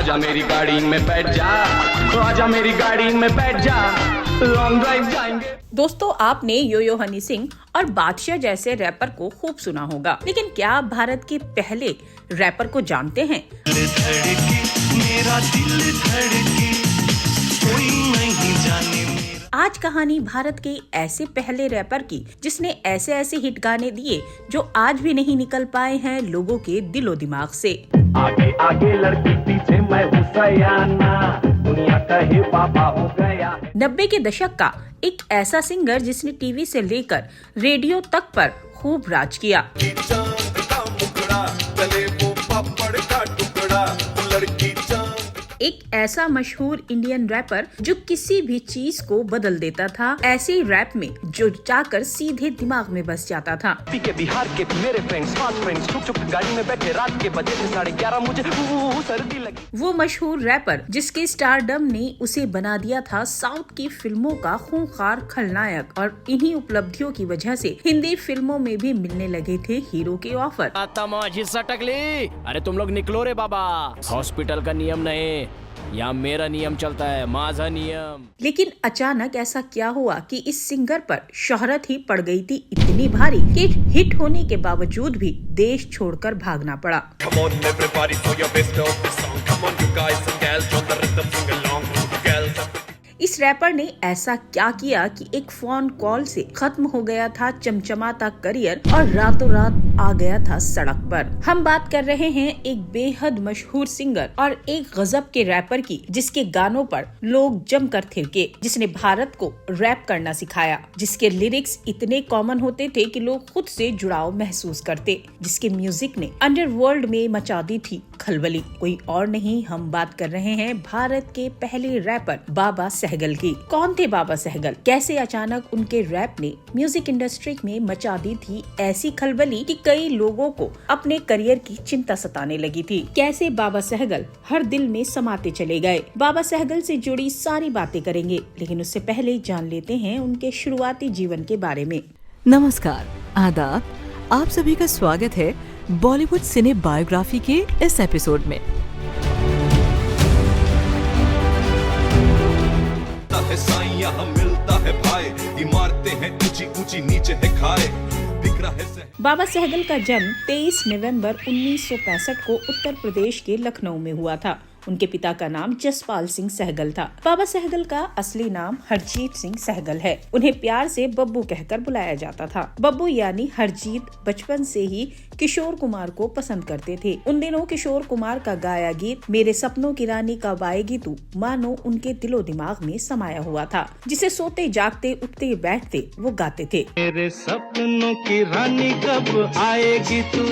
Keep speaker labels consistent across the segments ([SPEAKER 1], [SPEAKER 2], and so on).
[SPEAKER 1] आजा मेरी गाड़ी में बैठ जा, आजा मेरी गाड़ी में बैठ जा, लॉन्ग ड्राइव जाएंगे।
[SPEAKER 2] दोस्तों, आपने यो यो हनी सिंह और बादशाह जैसे रैपर को खूब सुना होगा, लेकिन क्या आप भारत के पहले रैपर को जानते हैं? मेरा दिल धड़की, कोई नहीं जाने। आज कहानी भारत के ऐसे पहले रैपर की जिसने ऐसे ऐसे हिट गाने दिए जो आज भी नहीं निकल पाए हैं लोगों के दिलो दिमाग से।
[SPEAKER 3] आगे आगे लड़की पीछे मैं हूँ सयाना, दुनिया कहे पापा हो गया।
[SPEAKER 2] 90 के दशक का एक ऐसा सिंगर जिसने टीवी से लेकर रेडियो तक पर खूब राज किया। एक ऐसा मशहूर इंडियन रैपर जो किसी भी चीज को बदल देता था, ऐसे रैप में जो जाकर सीधे दिमाग में बस जाता था।
[SPEAKER 4] के बिहार के मेरे फ्रेंड्स चुप चुप गाड़ी में बैठे, रात के बजे 11:30 मुझे सर्दी लगी।
[SPEAKER 2] वो मशहूर रैपर जिसके स्टारडम ने उसे बना दिया था साउथ की फिल्मों का खूंखार खलनायक, और इन्हीं उपलब्धियों की वजह से हिंदी फिल्मों में भी मिलने लगे थे हीरो के ऑफर।
[SPEAKER 4] अरे तुम लोग निकलो रे बाबा, हॉस्पिटल का नियम नहीं, यहाँ मेरा नियम चलता है, माझा नियम।
[SPEAKER 2] लेकिन अचानक ऐसा क्या हुआ कि इस सिंगर पर शोहरत ही पड़ गई थी इतनी भारी कि हिट होने के बावजूद भी देश छोड़कर भागना पड़ा। इस रैपर ने ऐसा क्या किया कि एक फोन कॉल से खत्म हो गया था चमचमाता करियर और रातों रात आ गया था सड़क पर। हम बात कर रहे हैं एक बेहद मशहूर सिंगर और एक गजब के रैपर की, जिसके गानों पर लोग जमकर थिरके, जिसने भारत को रैप करना सिखाया, जिसके लिरिक्स इतने कॉमन होते थे कि लोग खुद से जुड़ाव महसूस करते, जिसके म्यूजिक ने अंडरवर्ल्ड में मचा दी थी खलबली। कोई और नहीं, हम बात कर रहे हैं भारत के पहले रैपर बाबा सहगल की। कौन थे बाबा सहगल? कैसे अचानक उनके रैप ने म्यूजिक इंडस्ट्री में मचा दी थी ऐसी खलबली कि कई लोगों को अपने करियर की चिंता सताने लगी थी? कैसे बाबा सहगल हर दिल में समाते चले गए? बाबा सहगल से जुड़ी सारी बातें करेंगे, लेकिन उससे पहले जान लेते हैं उनके शुरुआती जीवन के बारे में।
[SPEAKER 5] नमस्कार, आदाब, आप सभी का स्वागत है बॉलीवुड सिने बायोग्राफी के इस एपिसोड में।
[SPEAKER 6] मिलता है भाई, इमारतें हैं ऊंची ऊंची, नीचे है खाए।
[SPEAKER 2] बाबा सहगल का जन्म 23 नवंबर 1965 को उत्तर प्रदेश के लखनऊ में हुआ था। उनके पिता का नाम जसपाल सिंह सहगल था। बाबा सहगल का असली नाम हरजीत सिंह सहगल है। उन्हें प्यार से बब्बू कहकर बुलाया जाता था। बब्बू यानी हरजीत बचपन से ही किशोर कुमार को पसंद करते थे। उन दिनों किशोर कुमार का गाया गीत मेरे सपनों की रानी कब आएगी तू मानो उनके दिलो दिमाग में समाया हुआ था, जिसे सोते जागते उठते बैठते वो गाते थे।
[SPEAKER 3] मेरे सपनों की रानी कब आएगी तू,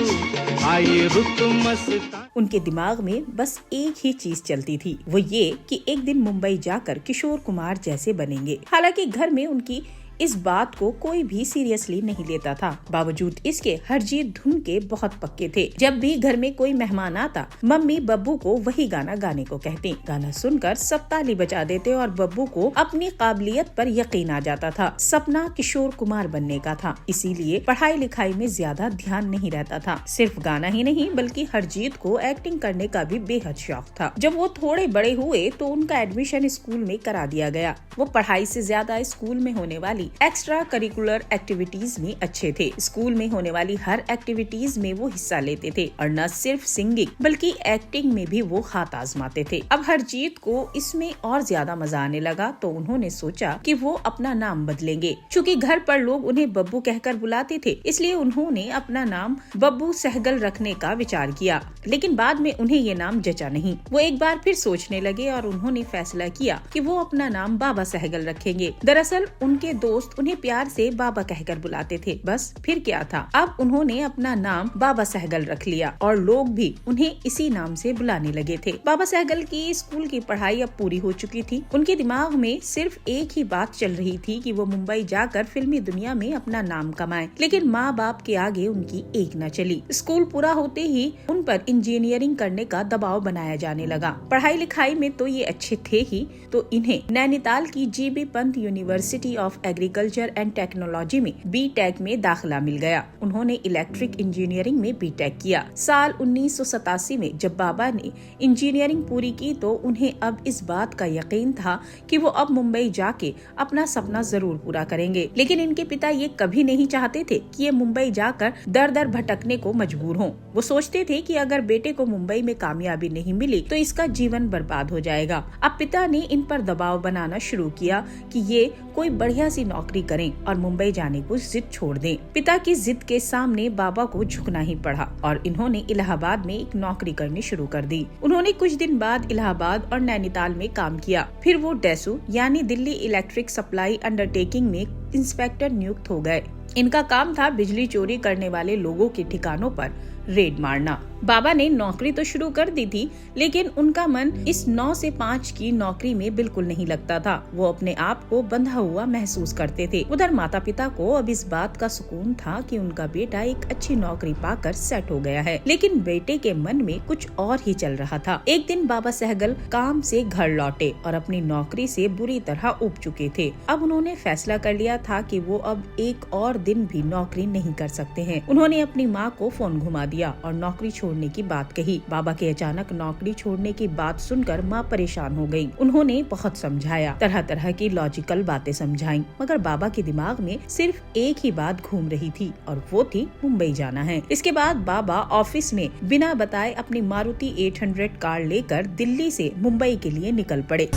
[SPEAKER 3] आए रुत मस्तान।
[SPEAKER 2] उनके दिमाग में बस एक ही चीज चलती थी, वो ये कि एक दिन मुंबई जाकर किशोर कुमार जैसे बनेंगे। हालांकि घर में उनकी इस बात को कोई भी सीरियसली नहीं लेता था। बावजूद इसके हरजीत धुन के बहुत पक्के थे। जब भी घर में कोई मेहमान आता, मम्मी बब्बू को वही गाना गाने को कहती। गाना सुनकर सब ताली बजा देते और बब्बू को अपनी काबिलियत पर यकीन आ जाता था। सपना किशोर कुमार बनने का था, इसीलिए पढ़ाई लिखाई में ज्यादा ध्यान नहीं रहता था। सिर्फ गाना ही नहीं बल्कि हरजीत को एक्टिंग करने का भी बेहद शौक था। जब वो थोड़े बड़े हुए तो उनका एडमिशन स्कूल में करा दिया गया। वो पढ़ाई से ज्यादा स्कूल में होने वाली एक्स्ट्रा करिकुलर एक्टिविटीज में अच्छे थे। स्कूल में होने वाली हर एक्टिविटीज में वो हिस्सा लेते थे और न सिर्फ सिंगिंग बल्कि एक्टिंग में भी वो हाथ आजमाते थे। अब हरजीत को इसमें और ज्यादा मजा आने लगा तो उन्होंने सोचा कि वो अपना नाम बदलेंगे। चूँकि घर पर लोग उन्हें बब्बू कहकर बुलाते थे, इसलिए उन्होंने अपना नाम बब्बू सहगल रखने का विचार किया। लेकिन बाद में उन्हें ये नाम जचा नहीं। वो एक बार फिर सोचने लगे और उन्होंने फैसला किया कि वो अपना नाम बाबा सहगल रखेंगे। दरअसल उनके दोस्त उन्हें प्यार से बाबा कहकर बुलाते थे। बस फिर क्या था, अब उन्होंने अपना नाम बाबा सहगल रख लिया और लोग भी उन्हें इसी नाम से बुलाने लगे थे। बाबा सहगल की स्कूल की पढ़ाई अब पूरी हो चुकी थी। उनके दिमाग में सिर्फ एक ही बात चल रही थी कि वो मुंबई जाकर फिल्मी दुनिया में अपना नाम कमाएं। लेकिन माँ बाप के आगे उनकी एक न चली। स्कूल पूरा होते ही उन पर इंजीनियरिंग करने का दबाव बनाया जाने लगा। पढ़ाई लिखाई में तो ये अच्छे थे ही, तो इन्हें नैनीताल की GB Pant university of agriculture agriculture and technology में बीटेक में दाखिला मिल गया। उन्होंने इलेक्ट्रिक इंजीनियरिंग में बीटेक किया। साल 1987 में जब बाबा ने इंजीनियरिंग पूरी की तो उन्हें अब इस बात का यकीन था कि वो अब मुंबई जाके अपना सपना जरूर पूरा करेंगे। लेकिन इनके पिता ये कभी नहीं चाहते थे कि ये मुंबई जाकर दर दर भटकने को मजबूर हों। वो सोचते थे कि अगर बेटे को मुंबई में कामयाबी नहीं मिली तो इसका जीवन बर्बाद हो जाएगा। अब पिता ने इन पर दबाव बनाना शुरू किया कि ये कोई बढ़िया सी नौकरी करें और मुंबई जाने को जिद छोड़ दें। पिता की जिद के सामने बाबा को झुकना ही पड़ा और इन्होंने इलाहाबाद में एक नौकरी करनी शुरू कर दी। उन्होंने कुछ दिन बाद इलाहाबाद और नैनीताल में काम किया। फिर वो डेसू यानी दिल्ली इलेक्ट्रिक सप्लाई अंडरटेकिंग में इंस्पेक्टर नियुक्त हो गए। इनका काम था बिजली चोरी करने वाले लोगों के ठिकानों पर रेड मारना। बाबा ने नौकरी तो शुरू कर दी थी, लेकिन उनका मन इस 9 से 5 की नौकरी में बिल्कुल नहीं लगता था। वो अपने आप को बंधा हुआ महसूस करते थे। उधर माता पिता को अब इस बात का सुकून था कि उनका बेटा एक अच्छी नौकरी पाकर सेट हो गया है, लेकिन बेटे के मन में कुछ और ही चल रहा था। एक दिन बाबा सहगल काम से घर लौटे और अपनी नौकरी से बुरी तरह ऊब चुके थे। अब उन्होंने फैसला कर लिया था कि वो अब एक और दिन भी नौकरी नहीं कर सकते हैं। उन्होंने अपनी माँ को फोन घुमा दिया और नौकरी छोड़ने की बात कही। बाबा के अचानक नौकरी छोड़ने की बात सुनकर माँ परेशान हो गयी। उन्होंने बहुत समझाया, तरह तरह की लॉजिकल बातें समझाई, मगर बाबा के दिमाग में सिर्फ एक ही बात घूम रही थी और वो थी मुंबई जाना है। इसके बाद बाबा ऑफिस में बिना बताए अपनी मारुति 800 कार लेकर दिल्ली से मुंबई के लिए निकल पड़े।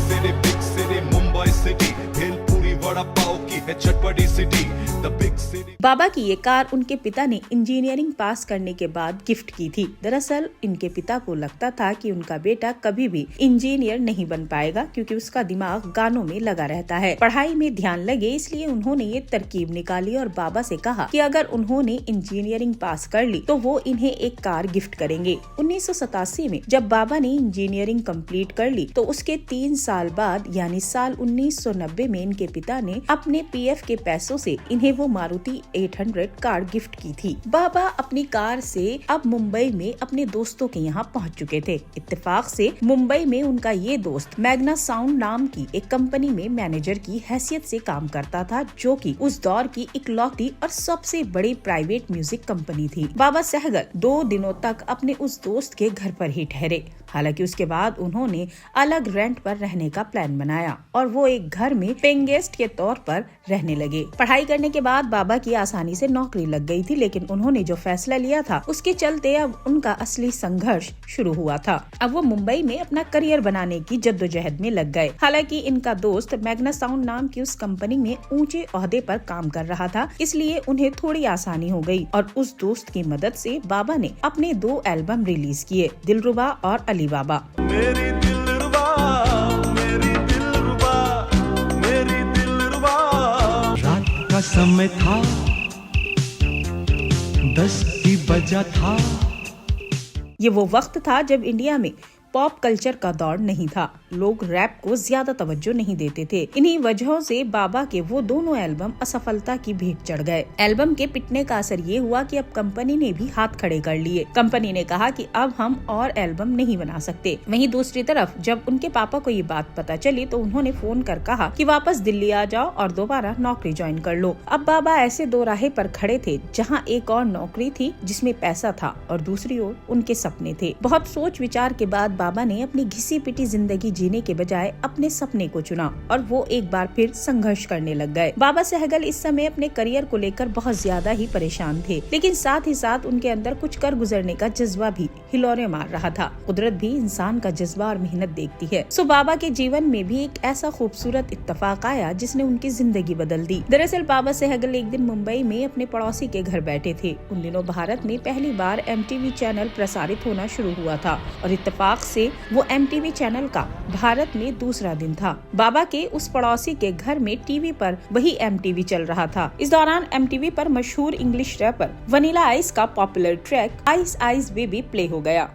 [SPEAKER 2] बाबा की ये कार उनके पिता ने इंजीनियरिंग पास करने के बाद गिफ्ट की थी। दरअसल इनके पिता को लगता था कि उनका बेटा कभी भी इंजीनियर नहीं बन पाएगा, क्योंकि उसका दिमाग गानों में लगा रहता है। पढ़ाई में ध्यान लगे, इसलिए उन्होंने ये तरकीब निकाली और बाबा से कहा कि अगर उन्होंने इंजीनियरिंग पास कर ली तो वो इन्हें एक कार गिफ्ट करेंगे। 1987 में जब बाबा ने इंजीनियरिंग कंप्लीट कर ली तो उसके 3 साल बाद यानी साल 1990 में इनके पिता ने अपने पीएफ के पैसों से इन्हें वो मारुति 800 कार गिफ्ट की थी। बाबा अपनी कार से अब मुंबई में अपने दोस्तों के यहाँ पहुँच चुके थे। इत्तेफाक से मुंबई में उनका ये दोस्त मैग्ना साउंड नाम की एक कंपनी में मैनेजर की हैसियत से काम करता था, जो कि उस दौर की इकलौती और सबसे बड़ी प्राइवेट म्यूजिक कंपनी थी। बाबा सहगल 2 दिनों तक अपने उस दोस्त के घर पर ही ठहरे। हालांकि उसके बाद उन्होंने अलग रेंट पर रहने का प्लान बनाया और वो एक घर में पेइंग गेस्ट के तौर पर रहने लगे। पढ़ाई करने के बाद बाबा की आसानी से नौकरी लग गई थी, लेकिन उन्होंने जो फैसला लिया था उसके चलते अब उनका असली संघर्ष शुरू हुआ था। अब वो मुंबई में अपना करियर बनाने की जद्दोजहद में लग गए। हालांकि इनका दोस्त मैग्ना साउंड नाम की उस कंपनी में ऊंचे ओहदे पर काम कर रहा था, इसलिए उन्हें थोड़ी आसानी हो गई और उस दोस्त की मदद से बाबा ने अपने 2 एल्बम रिलीज किए, दिलरुबा और अली बाबा।
[SPEAKER 7] मेरी दिलरुबा, मेरी दिलरुबा, मेरी दिलरुबा। रात का समय था, 10 ही बजा था।
[SPEAKER 2] ये वो वक्त था जब इंडिया में पॉप कल्चर का दौर नहीं था। लोग रैप को ज्यादा तवज्जो नहीं देते थे। इन्हीं वजहों से बाबा के वो दोनों एल्बम असफलता की भेंट चढ़ गए। एल्बम के पिटने का असर ये हुआ कि अब कंपनी ने भी हाथ खड़े कर लिए। कंपनी ने कहा कि अब हम और एल्बम नहीं बना सकते। वहीं दूसरी तरफ जब उनके पापा को ये बात पता चली तो उन्होंने फोन कर कहा कि वापस दिल्ली आ जाओ और दोबारा नौकरी ज्वाइन कर लो। अब बाबा ऐसे दोराहे पर खड़े थे जहाँ एक और नौकरी थी जिसमें पैसा था और दूसरी ओर उनके सपने थे। बहुत सोच विचार के बाद बाबा ने अपनी घिसी पिटी जिंदगी जीने के बजाय अपने सपने को चुना और वो एक बार फिर संघर्ष करने लग गए। बाबा सहगल इस समय अपने करियर को लेकर बहुत ज्यादा ही परेशान थे, लेकिन साथ ही साथ उनके अंदर कुछ कर गुजरने का जज्बा भी हिलोरे मार रहा था। कुदरत भी इंसान का जज्बा और मेहनत देखती है। सो बाबा के जीवन में भी एक ऐसा खूबसूरत इत्तेफाक आया जिसने उनकी जिंदगी बदल दी। दरअसल बाबा सहगल एक दिन मुंबई में अपने पड़ोसी के घर बैठे थे। उन दिनों भारत में पहली बार MTV चैनल प्रसारित होना शुरू हुआ था और इत्तेफाक से वो MTV चैनल का भारत में दूसरा दिन था। बाबा के उस पड़ोसी के घर में टीवी पर वही MTV चल रहा था। इस दौरान MTV पर मशहूर इंग्लिश रैपर वनीला आइस का popular track ice ice baby play हो गया।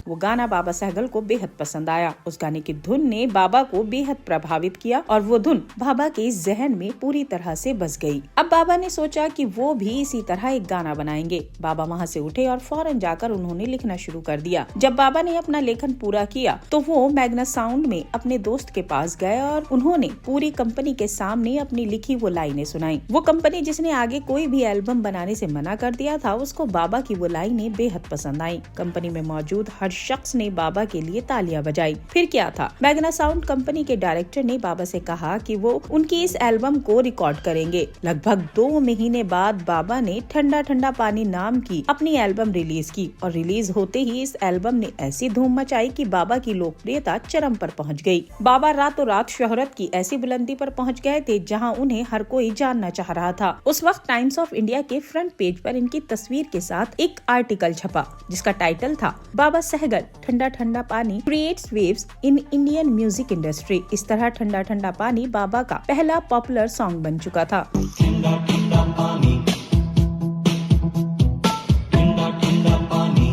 [SPEAKER 2] वो गाना बाबा सहगल को बेहद पसंद आया। उस गाने की धुन ने बाबा को बेहद प्रभावित किया और वो धुन बाबा के जहन में पूरी तरह से बस गई। अब बाबा ने सोचा कि वो भी इसी तरह एक गाना बनाएंगे। बाबा वहाँ से उठे और फौरन जाकर उन्होंने लिखना शुरू कर दिया। जब बाबा ने अपना लेखन पूरा किया तो वो मैग्ना साउंड में अपने दोस्त के पास गए और उन्होंने पूरी कंपनी के सामने अपनी लिखी वो लाइनें सुनाई। वो कंपनी जिसने आगे कोई भी एल्बम बनाने से मना कर दिया था, उसको बाबा की वो लाइनें बेहद पसंद आई। कंपनी में मौजूद हर शख्स ने बाबा के लिए तालियां बजाई। फिर क्या था, मैग्ना साउंड कंपनी के डायरेक्टर ने बाबा से कहा कि वो उनकी इस एल्बम को रिकॉर्ड करेंगे। लगभग 2 महीने बाद बाबा ने ठंडा ठंडा पानी नाम की अपनी एल्बम रिलीज की और रिलीज होते ही इस एल्बम ने ऐसी धूम मचाई कि बाबा की लोकप्रियता चरम पर पहुंच गई। बाबा रातों रात शोहरत की ऐसी बुलंदी पर पहुंच गए थे जहां उन्हें हर कोई जानना चाह रहा था। उस वक्त टाइम्स ऑफ इंडिया के फ्रंट पेज पर इनकी तस्वीर के साथ एक आर्टिकल छपा जिसका टाइटल था बाबा सहगल ठंडा ठंडा पानी creates waves in Indian music industry. इस तरह ठंडा ठंडा पानी बाबा का पहला पॉपुलर सॉन्ग बन चुका था।
[SPEAKER 7] ठंडा ठंडा पानी, ठंडा ठंडा पानी।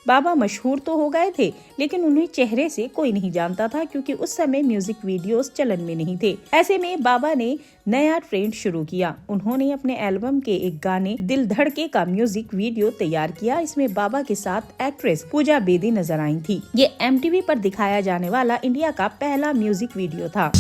[SPEAKER 2] बाबा मशहूर तो हो गए थे लेकिन उन्हें चेहरे से कोई नहीं जानता था क्योंकि उस समय म्यूजिक वीडियोस चलन में नहीं थे। ऐसे में बाबा ने नया ट्रेंड शुरू किया। उन्होंने अपने एल्बम के एक गाने दिल धड़के का म्यूजिक वीडियो तैयार किया। इसमें बाबा के साथ एक्ट्रेस पूजा बेदी नजर आई थी। ये MTV पर दिखाया जाने वाला इंडिया का पहला म्यूजिक वीडियो था।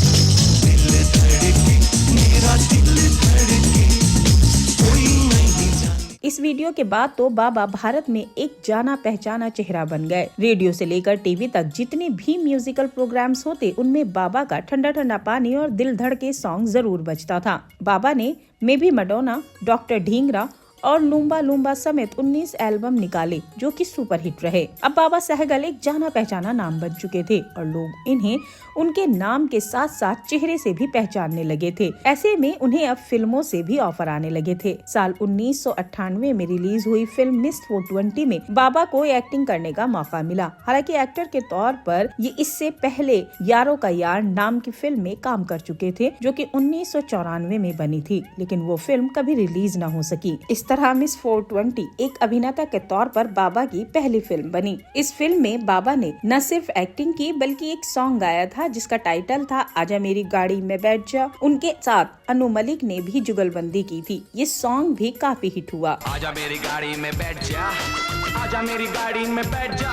[SPEAKER 2] इस वीडियो के बाद तो बाबा भारत में एक जाना पहचाना चेहरा बन गए। रेडियो से लेकर टीवी तक जितने भी म्यूजिकल प्रोग्राम्स होते उनमें बाबा का ठंडा ठंडा पानी और दिल धड़के सॉन्ग जरूर बजता था। बाबा ने may be Madonna, doctor Dhingra और लूम्बा लूम्बा समेत 19 एल्बम निकाले जो कि सुपरहिट रहे। अब बाबा सहगल एक जाना पहचाना नाम बन चुके थे और लोग इन्हें उनके नाम के साथ साथ चेहरे से भी पहचानने लगे थे। ऐसे में उन्हें अब फिल्मों से भी ऑफर आने लगे थे। साल 1998 में रिलीज हुई फिल्म मिस 420 में बाबा को एक्टिंग करने का मौका मिला। हालांकि एक्टर के तौर पर ये इससे पहले यारों का यार नाम की फिल्म में काम कर चुके थे जो कि 1994 में बनी थी, लेकिन वो फिल्म कभी रिलीज न हो सकी। इस तरह मिस 420 एक अभिनेता के तौर पर बाबा की पहली फिल्म बनी। इस फिल्म में बाबा ने न सिर्फ एक्टिंग की बल्कि एक सॉन्ग गाया था जिसका टाइटल था आजा मेरी गाड़ी में बैठ जा। उनके साथ अनु मलिक ने भी जुगलबंदी की थी। ये सॉन्ग भी काफी हिट हुआ।
[SPEAKER 1] आजा मेरी गाड़ी में बैठ जा, आजा मेरी गाड़ी में बैठ जा,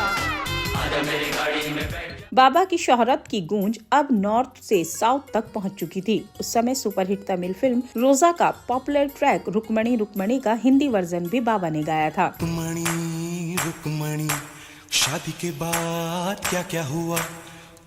[SPEAKER 1] आजा मेरी गाड़ी में बैठ जा।
[SPEAKER 2] बाबा की शोहरत की गूंज अब नॉर्थ से साउथ तक पहुंच चुकी थी। उस समय सुपरहिट तमिल फिल्म रोजा का पॉपुलर ट्रैक रुक्मणी रुक्मणी का हिंदी वर्जन भी बाबा ने गाया था।
[SPEAKER 7] रुक्मणी रुक्मणी, शादी के बाद क्या क्या हुआ,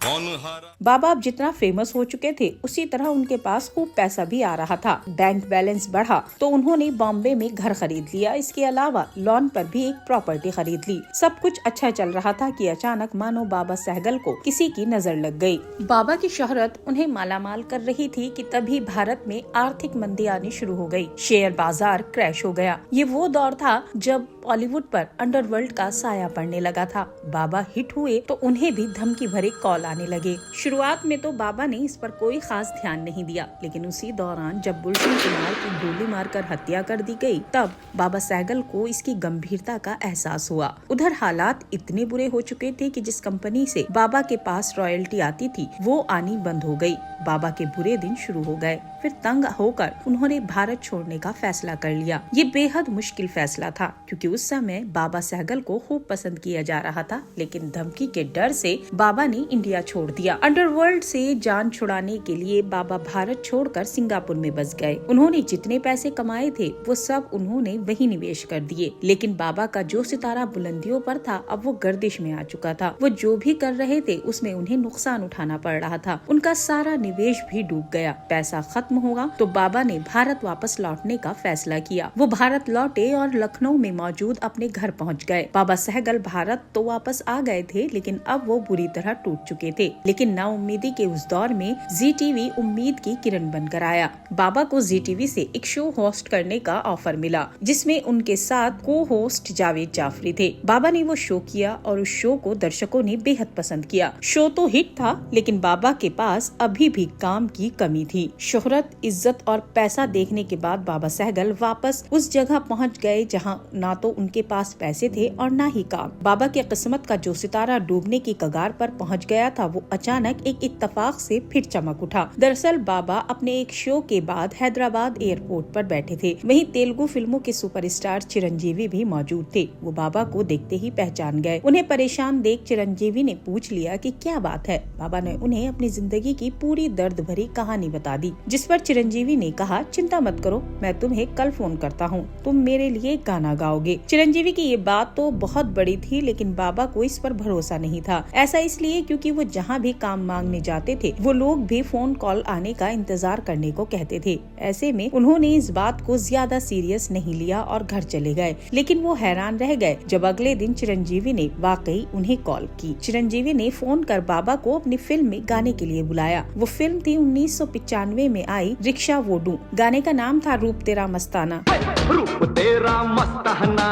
[SPEAKER 7] कौन हारा।
[SPEAKER 2] बाबा अब जितना फेमस हो चुके थे उसी तरह उनके पास खूब पैसा भी आ रहा था। बैंक बैलेंस बढ़ा तो उन्होंने बॉम्बे में घर खरीद लिया। इसके अलावा लॉन पर भी एक प्रॉपर्टी खरीद ली। सब कुछ अच्छा चल रहा था कि अचानक मानो बाबा सहगल को किसी की नजर लग गई। बाबा की शोहरत उन्हें मालामाल कर रही थी कि तभी भारत में आर्थिक मंदी आनी शुरू हो गई। शेयर बाजार क्रैश हो गया। ये वो दौर था जब बॉलीवुड पर अंडरवर्ल्ड का साया पड़ने लगा था। बाबा हिट हुए तो उन्हें भी धमकी भरे कॉल आने लगे। शुरुआत में तो बाबा ने इस पर कोई खास ध्यान नहीं दिया, लेकिन उसी दौरान जब गुलशन कुमार की गोली मारकर हत्या कर दी गई तब बाबा सहगल को इसकी गंभीरता का एहसास हुआ। उधर हालात इतने बुरे हो चुके थे कि जिस कंपनी से बाबा के पास रॉयल्टी आती थी वो आनी बंद हो गई। बाबा के बुरे दिन शुरू हो गए। फिर तंग होकर उन्होंने भारत छोड़ने का फैसला कर लिया। ये बेहद मुश्किल फैसला था क्योंकि उस समय बाबा सहगल को खूब पसंद किया जा रहा था, लेकिन धमकी के डर से बाबा ने इंडिया छोड़ दिया। अंडरवर्ल्ड से जान छुड़ाने के लिए बाबा भारत छोड़कर सिंगापुर में बस गए। उन्होंने जितने पैसे कमाए थे वो सब उन्होंने वही निवेश कर दिए, लेकिन बाबा का जो सितारा बुलंदियों पर था अब वो गर्दिश में आ चुका था। वो जो भी कर रहे थे उसमें उन्हें नुकसान उठाना पड़ रहा था। उनका सारा निवेश भी डूब गया। पैसा खत्म होगा तो बाबा ने भारत वापस लौटने का फैसला किया। वो भारत लौटे और लखनऊ में मौजूद अपने घर पहुंच गए। बाबा सहगल भारत तो वापस आ गए थे, लेकिन अब वो बुरी तरह टूट चुके थे। लेकिन नाउम्मीदी के उस दौर में ZTV उम्मीद की किरण बनकर आया। बाबा को ZTV से एक शो होस्ट करने का ऑफर मिला जिसमें उनके साथ को होस्ट जावेद जाफरी थे। बाबा ने वो शो किया और उस शो को दर्शकों ने बेहद पसंद किया। शो तो हिट था, लेकिन बाबा के पास अभी भी काम की कमी थी। शोहरत शोहरत, इज्जत और पैसा देखने के बाद बाबा सहगल वापस उस जगह पहुंच गए जहां ना तो उनके पास पैसे थे और ना ही काम। बाबा के किस्मत का जो सितारा डूबने की कगार पर पहुंच गया था, वो अचानक एक इत्तेफाक से फिर चमक उठा। दरअसल बाबा अपने एक शो के बाद हैदराबाद एयरपोर्ट पर बैठे थे। वहीं तेलुगु फिल्मों के सुपरस्टार चिरंजीवी भी मौजूद थे। वो बाबा को देखते ही पहचान गए। उन्हें परेशान देख चिरंजीवी ने पूछ लिया कि क्या बात है। बाबा ने उन्हें अपनी जिंदगी की पूरी दर्द भरी कहानी बता दी, जिस पर चिरंजीवी ने कहा, चिंता मत करो, मैं तुम्हें कल फोन करता हूँ, तुम मेरे लिए गाना गाओगे। चिरंजीवी की ये बात तो बहुत बड़ी थी, लेकिन बाबा को इस पर भरोसा नहीं था। ऐसा इसलिए क्योंकि वो जहाँ भी काम मांगने जाते थे, वो लोग भी फोन कॉल आने का इंतजार करने को कहते थे। ऐसे में उन्होंने इस बात को ज्यादा सीरियस नहीं लिया और घर चले गए। लेकिन वो हैरान रह गए जब अगले दिन चिरंजीवी ने वाकई उन्हें कॉल की। चिरंजीवी ने फोन कर बाबा को अपनी फिल्म में गाने के लिए बुलाया। वो फिल्म थी 1995 में आई रिक्शा वोडू। गाने का नाम था रूप तेरा मस्ताना।
[SPEAKER 3] रूप तेरा मस्ताना,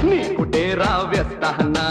[SPEAKER 3] नीकु तेरा व्यस्ताना।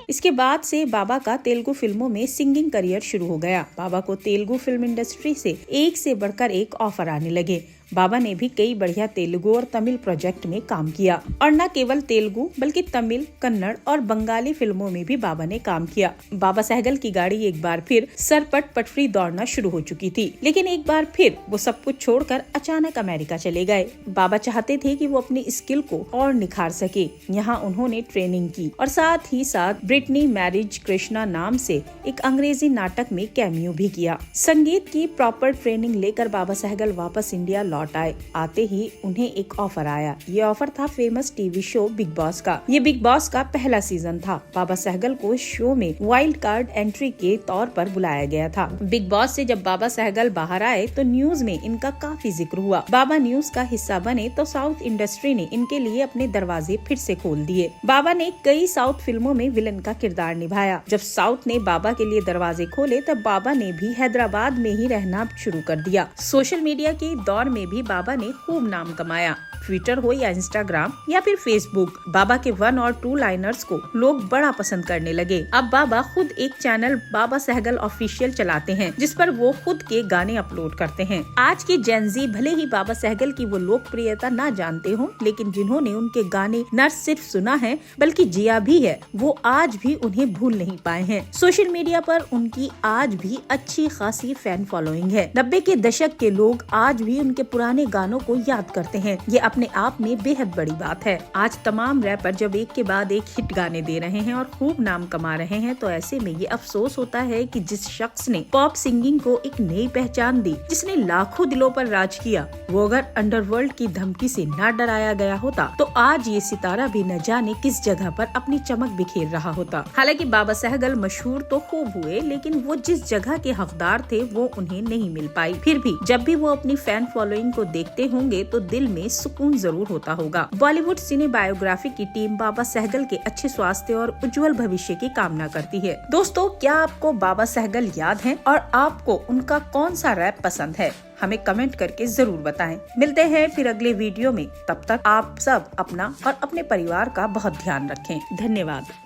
[SPEAKER 2] इसके बाद से बाबा का तेलुगु फिल्मों में सिंगिंग करियर शुरू हो गया। बाबा को तेलुगु फिल्म इंडस्ट्री से एक से बढ़कर एक ऑफर आने लगे। बाबा ने भी कई बढ़िया तेलुगु और तमिल प्रोजेक्ट में काम किया, और न केवल तेलुगु बल्कि तमिल, कन्नड़ और बंगाली फिल्मों में भी बाबा ने काम किया। बाबा सहगल की गाड़ी एक बार फिर सरपट पटरी दौड़ना शुरू हो चुकी थी, लेकिन एक बार फिर वो सब कुछ छोड़कर अचानक अमेरिका चले गए। बाबा चाहते थे कि वो अपनी स्किल को और निखार सके। यहाँ उन्होंने ट्रेनिंग की और साथ ही साथ ब्रिटनी मैरिज कृष्णा नाम से एक अंग्रेजी नाटक में कैमियो भी किया। संगीत की प्रॉपर ट्रेनिंग लेकर बाबा सहगल वापस इंडिया लौट आए। आते ही उन्हें एक ऑफर आया। ये ऑफर था famous TV show big boss का। ये बिग बॉस का पहला सीजन था। बाबा सहगल को शो में वाइल्ड कार्ड एंट्री के तौर पर बुलाया गया था। बिग बॉस से जब बाबा सहगल बाहर आए तो न्यूज में इनका काफी जिक्र हुआ। बाबा न्यूज का हिस्सा बने तो साउथ इंडस्ट्री ने इनके लिए अपने दरवाजे फिर से खोल दिए। बाबा ने कई साउथ फिल्मों में विलन का किरदार निभाया। जब साउथ ने बाबा के लिए दरवाजे खोले तब बाबा ने भी हैदराबाद में ही रहना शुरू कर दिया। सोशल मीडिया के दौर में भी बाबा ने खूब नाम कमाया। ट्विटर हो या इंस्टाग्राम या फिर फेसबुक, बाबा के 1 और 2 लाइनर्स को लोग बड़ा पसंद करने लगे। अब बाबा खुद एक चैनल बाबा सहगल ऑफिशियल चलाते हैं, जिस पर वो खुद के गाने अपलोड करते हैं। आज के जेनजी भले ही बाबा सहगल की वो लोकप्रियता ना जानते हो, लेकिन जिन्होंने उनके गाने न सिर्फ सुना है बल्कि जिया भी है, वो आज भी उन्हें भूल नहीं पाए हैं। सोशल मीडिया पर उनकी आज भी अच्छी खासी फैन फॉलोइंग है। 90 के दशक के लोग आज भी उनके पुराने गानों को याद करते हैं। ये अपने आप में बेहद बड़ी बात है। आज तमाम रैपर जब एक के बाद एक हिट गाने दे रहे हैं और खूब नाम कमा रहे हैं, तो ऐसे में ये अफसोस होता है कि जिस शख्स ने पॉप सिंगिंग को एक नई पहचान दी, जिसने लाखों दिलों पर राज किया, वो अगर अंडरवर्ल्ड की धमकी से ना डराया गया होता तो आज ये सितारा भी न जाने किस जगह पर अपनी चमक बिखेर रहा होता। हालांकि बाबा सहगल मशहूर तो खूब हुए, लेकिन वो जिस जगह के हकदार थे वो उन्हें नहीं मिल पाई। फिर भी जब भी वो अपनी फैन फॉलोइंग को देखते होंगे तो दिल में सुकून जरूर होता होगा। बॉलीवुड सिने बायोग्राफी की टीम बाबा सहगल के अच्छे स्वास्थ्य और उज्जवल भविष्य की कामना करती है। दोस्तों, क्या आपको बाबा सहगल याद है और आपको उनका कौन सा रैप पसंद है? हमें कमेंट करके जरूर बताएं। मिलते हैं फिर अगले वीडियो में। तब तक आप सब अपना और अपने परिवार का बहुत ध्यान रखें। धन्यवाद।